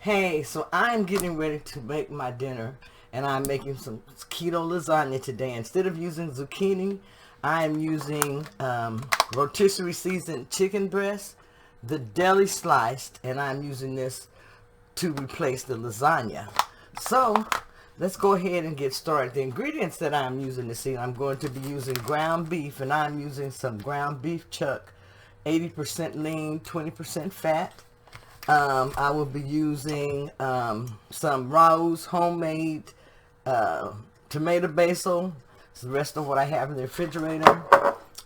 Hey, so I'm getting ready to make my dinner, and I'm making some keto lasagna today. Instead of using zucchini, I'm using rotisserie seasoned chicken breast, the deli sliced, and I'm using this to replace the lasagna. So let's go ahead and get started. The ingredients that I'm using this evening, I'm going to be using ground beef, and I'm using some ground beef chuck, 80% lean, 20% fat. I will be using some Rao's homemade tomato basil. It's the rest of what I have in the refrigerator.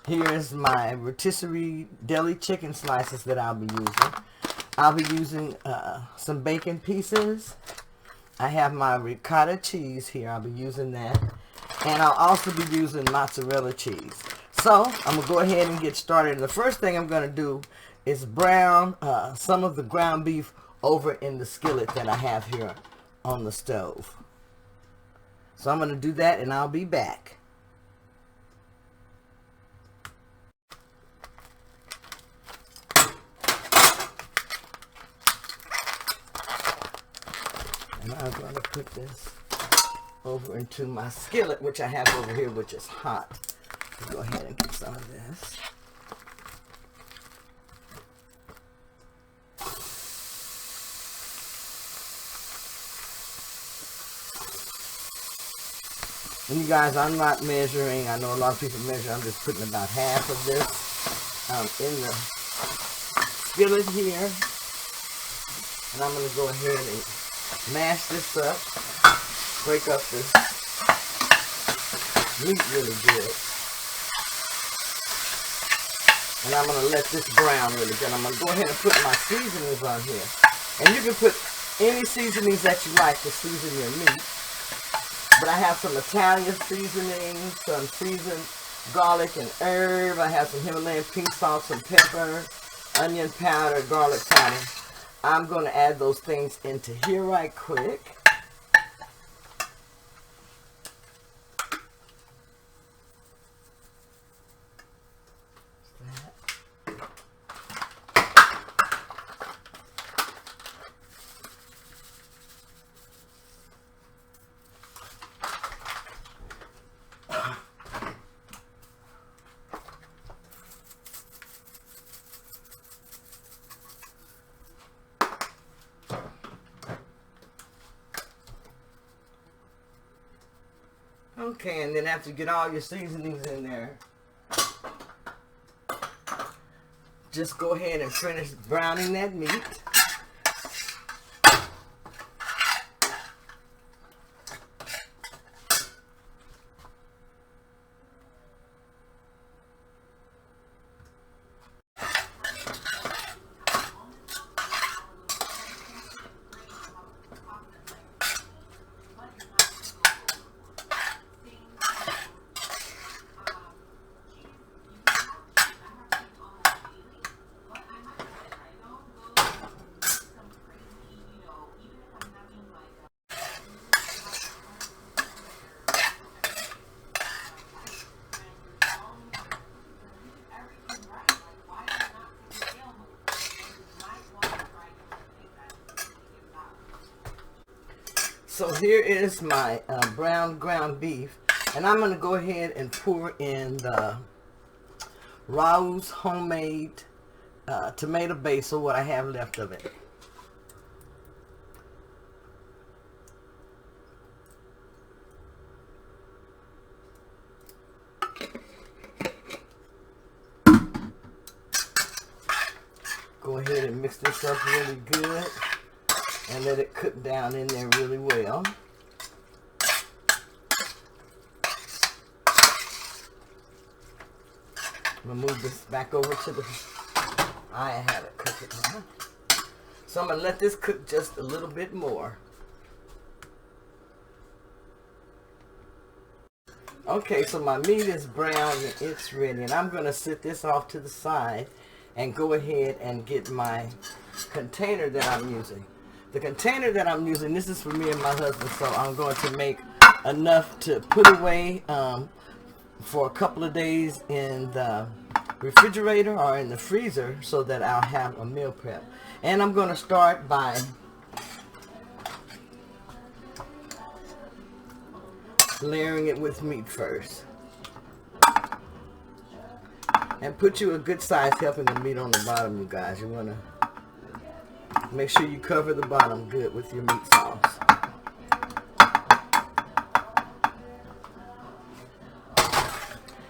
Here's my rotisserie deli chicken slices that I'll be using. I'll be using some bacon pieces. I have my ricotta cheese here. I'll be using that. And I'll also be using mozzarella cheese. So I'm going to go ahead and get started. The first thing I'm going to do is brown some of the ground beef over in the skillet that I have here on the stove. So I'm going to do that and I'll be back. And I'm going to put this over into my skillet, which I have over here, which is hot. Go ahead and get some of this. And you guys, I'm not measuring. I know a lot of people measure. I'm just putting about half of this in the skillet here. And I'm going to go ahead and mash this up. Break up this meat really good. And I'm going to let this brown really good. I'm going to go ahead and put my seasonings on here. And you can put any seasonings that you like to season your meat. But I have some Italian seasoning, some seasoned garlic and herb. I have some Himalayan pink salt, some pepper, onion powder, garlic powder. I'm going to add those things into here right quick. Okay, and then after you get all your seasonings in there, just go ahead and finish browning that meat. So here is my brown ground beef, and I'm going to go ahead and pour in the Rao's homemade tomato basil, what I have left of it. Go ahead and mix this up really good. And let it cook down in there really well. I'm going to move this back over to the... I have it cooking. So I'm going to let this cook just a little bit more. Okay, so my meat is brown and it's ready. And I'm going to set this off to the side and go ahead and get my container that I'm using. The container that I'm using, this is for me and my husband, so I'm going to make enough to put away for a couple of days in the refrigerator or in the freezer so that I'll have a meal prep. And I'm going to start by layering it with meat first. And put you a good size helping of meat on the bottom, you guys. You want to make sure you cover the bottom good with your meat sauce.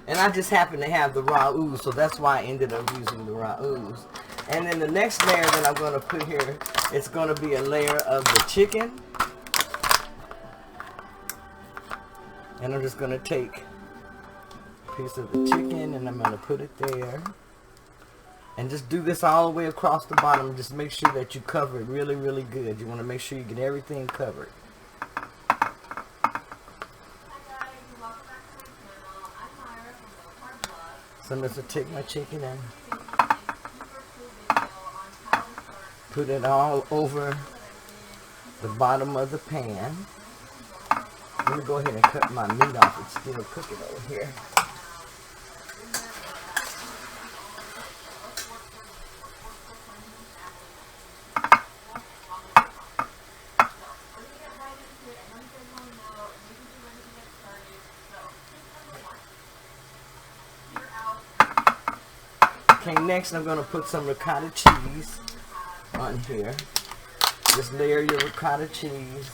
And I just happen to have the raw ooze, so that's why I ended up using the raw ooze. And then the next layer that I'm going to put here, it's going to be a layer of the chicken. And I'm just going to take a piece of the chicken and I'm going to put it there. And just do this all the way across the bottom. Just make sure that you cover it really, really good. You want to make sure you get everything covered. So I'm just going to take my chicken and put it all over the bottom of the pan. Let me go ahead and cut my meat off. It's still cooking over here. Okay, next I'm going to put some ricotta cheese on here. Just layer your ricotta cheese.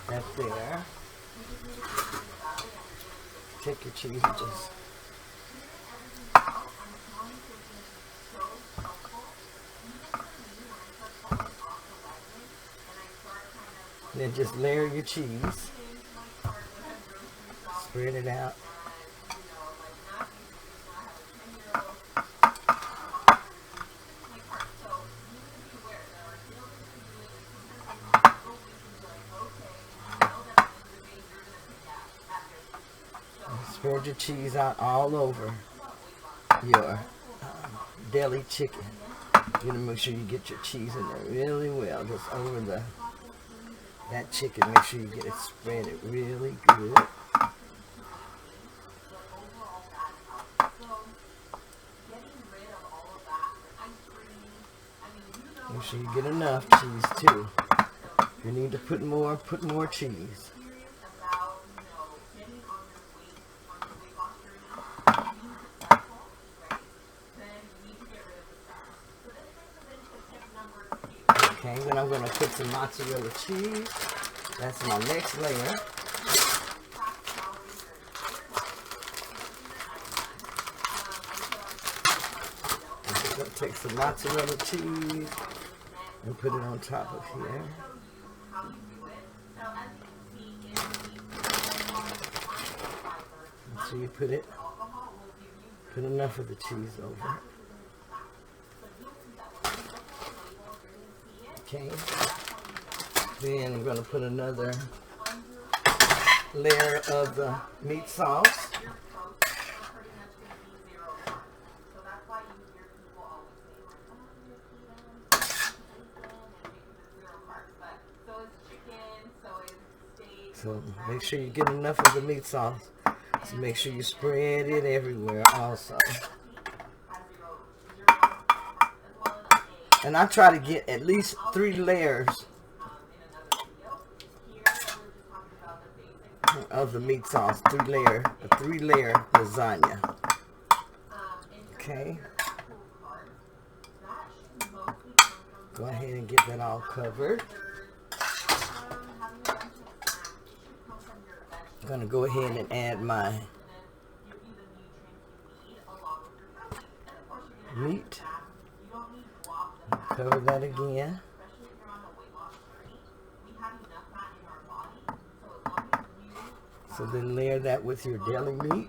That's there. Take your cheese and just then just layer your cheese. Spread it out. Spread your cheese out all over your deli chicken. You're gonna make sure you get your cheese in there really well, just over that chicken. Make sure you get it spread it really good. Make sure you get enough cheese too. If you need to put more cheese. Okay, then I'm going to put some mozzarella cheese. That's my next layer. I'm just going to take some mozzarella cheese and put it on top of here. So you put enough of the cheese over. Okay, then I'm going to put another layer of the meat sauce. So make sure you get enough of the meat sauce. So make sure you spread it everywhere also. And I try to get at least 3 layers of the meat sauce. A 3-layer lasagna. Okay. Go ahead and get that all covered. I'm going to go ahead and add my meat. Cover that again. So then layer that with your deli meat.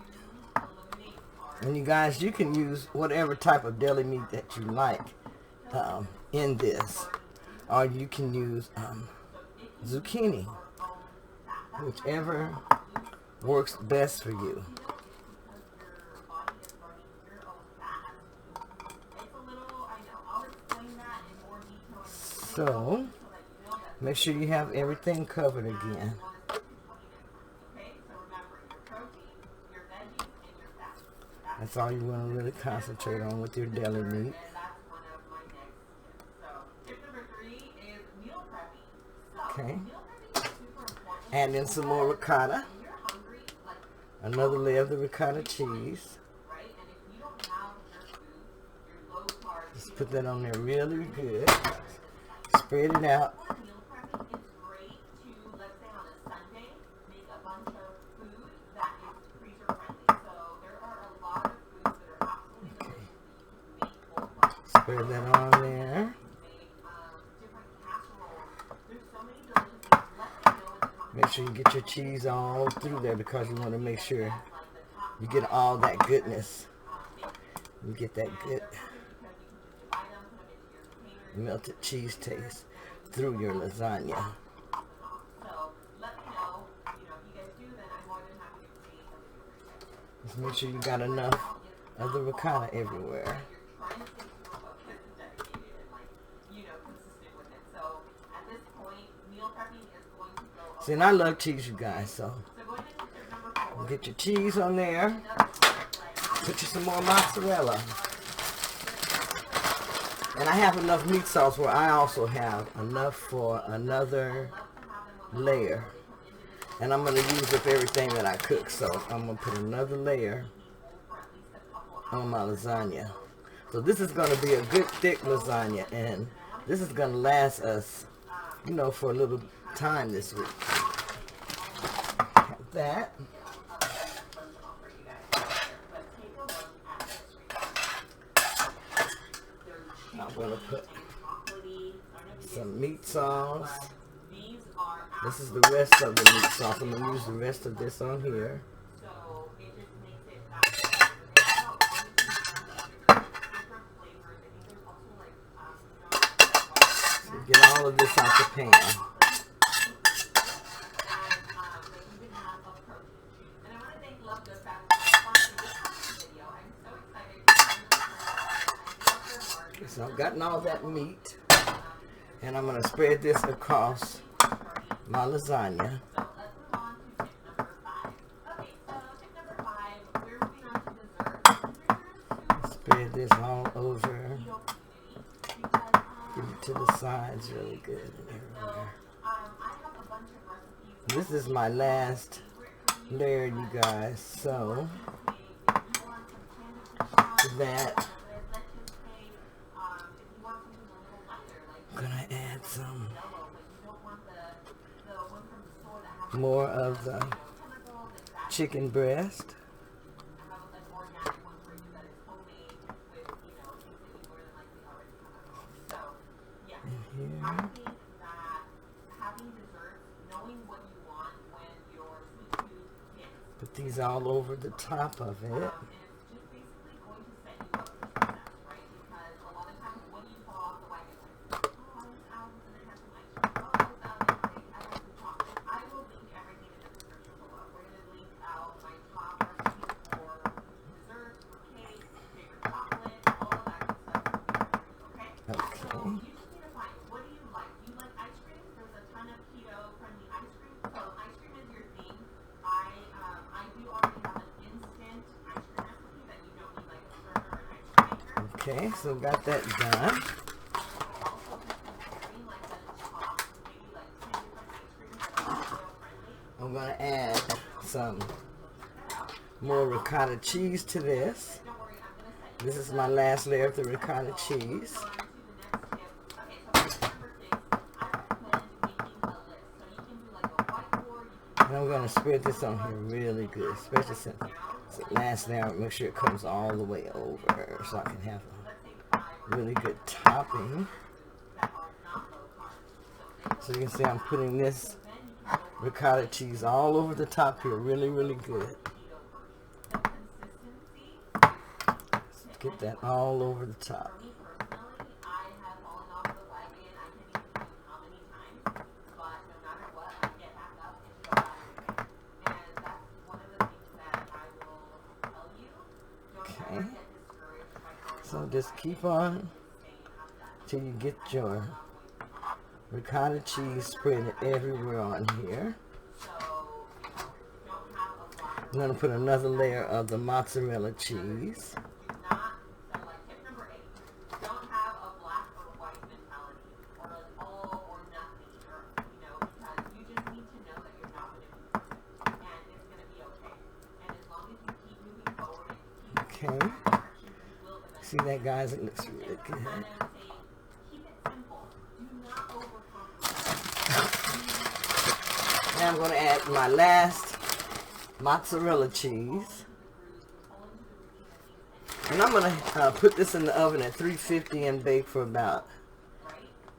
And you guys, you can use whatever type of deli meat that you like in this. Or you can use zucchini. Whichever works best for you. So, make sure you have everything covered again. That's all you want to really concentrate on with your deli meat. Okay. Add in some more ricotta. Another layer of the ricotta cheese. Just put that on there really good. Spread it out. Spread that on there. Make sure you get your cheese all through there because you want to make sure you get all that goodness. You get that good melted cheese taste through your lasagna. Just make sure you got enough of the ricotta everywhere. See, and I love cheese, you guys, so get your cheese on there. Put you some more mozzarella. And I have enough meat sauce where I also have enough for another layer. And I'm going to use up everything that I cook, so I'm going to put another layer on my lasagna. So this is going to be a good thick lasagna, and this is going to last us, you know, for a little time this week. Have that. I'm going to put some meat sauce. This is the rest of the meat sauce. I'm going to use the rest of this on here. So get all of this out the pan. So I've gotten all that meat, and I'm going to spread this across my lasagna. Spread this all over. Give it to the sides really good and everywhere. This is my last layer, you guys. So that I'm gonna add some more of the chicken breast. In here. Put these all over the top of it. Okay, so got that done. I'm going to add some more ricotta cheese to this. This is my last layer of the ricotta cheese. And I'm going to spread this on here really good, especially since it's the last layer. Make sure it comes all the way over so I can have a really good topping. So you can see I'm putting this ricotta cheese all over the top here, really, really good. Get that all over the top. Okay. So just keep on till you get your ricotta cheese spread everywhere on here. I'm going to put another layer of the mozzarella cheese. Okay. See that, guys? It looks really good. Now I'm going to add my last mozzarella cheese. And I'm going to put this in the oven at 350 and bake for about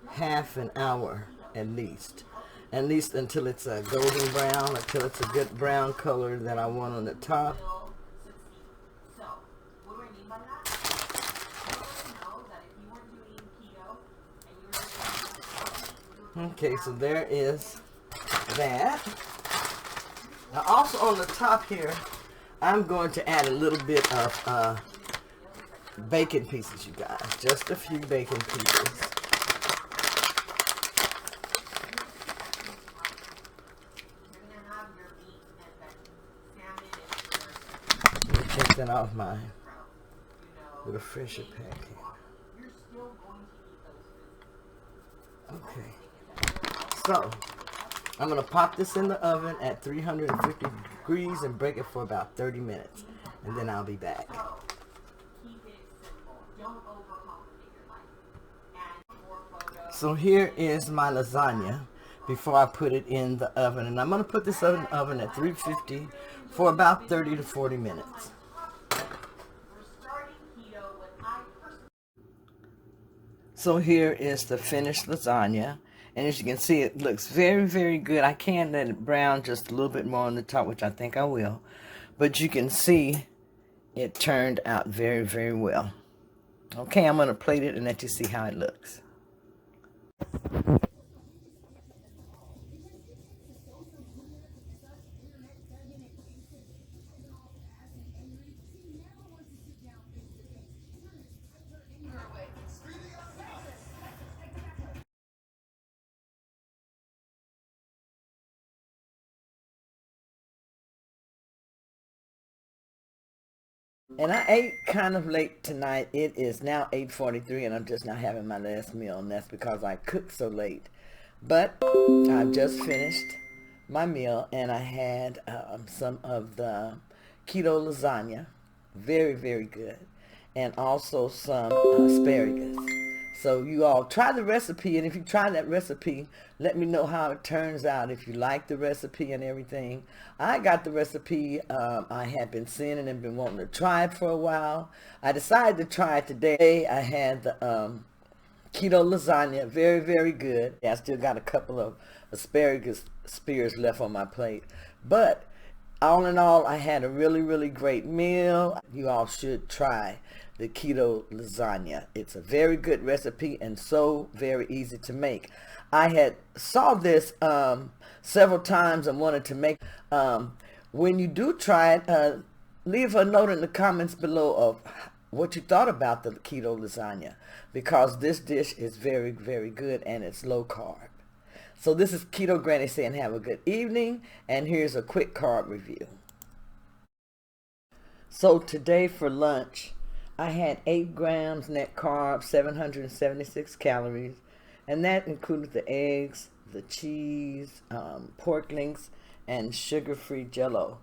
half an hour at least. At least until it's a golden brown, until it's a good brown color that I want on the top. Okay, so there is that. Now also on the top here, I'm going to add a little bit of bacon pieces, you guys. Just a few bacon pieces. Let me take that off my little fresher packet. Okay. So, I'm going to pop this in the oven at 350 degrees and break it for about 30 minutes. And then I'll be back. So here is my lasagna before I put it in the oven. And I'm going to put this in the oven at 350 for about 30 to 40 minutes. So here is the finished lasagna. And as you can see, it looks very, very good. I can let it brown just a little bit more on the top, which I think I will. But you can see it turned out very, very well. Okay, I'm going to plate it and let you see how it looks. And I ate kind of late tonight. It is now 8:43 and I'm just now having my last meal, and that's because I cooked so late. But I've just finished my meal and I had some of the keto lasagna. Very, very good. And also some asparagus. So you all try the recipe, and if you try that recipe, let me know how it turns out, if you like the recipe and everything. I got the recipe. I had been seeing it and been wanting to try it for a while. I decided to try it today. I had the keto lasagna. Very, very good. I still got a couple of asparagus spears left on my plate. But all in all, I had a really, really great meal. You all should try the keto lasagna. It's a very good recipe and so very easy to make. I had saw this several times and wanted to make. When you do try it, leave a note in the comments below of what you thought about the keto lasagna, because this dish is very, very good and it's low carb. So this is Keto Granny saying have a good evening, and here's a quick carb review. So today for lunch, I had 8 grams net carbs, 776 calories, and that included the eggs, the cheese, pork links, and sugar-free jello.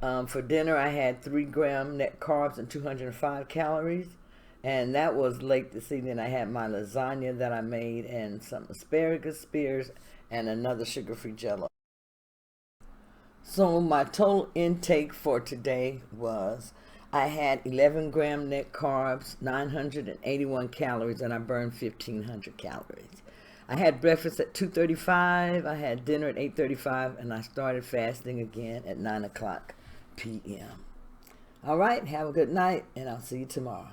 For dinner, I had 3 gram net carbs and 205 calories, and that was late this evening. I had my lasagna that I made and some asparagus spears and another sugar-free jello. So my total intake for today was, I had 11 gram net carbs, 981 calories, and I burned 1,500 calories. I had breakfast at 2:35, I had dinner at 8:35, and I started fasting again at 9 o'clock p.m. All right, have a good night, and I'll see you tomorrow.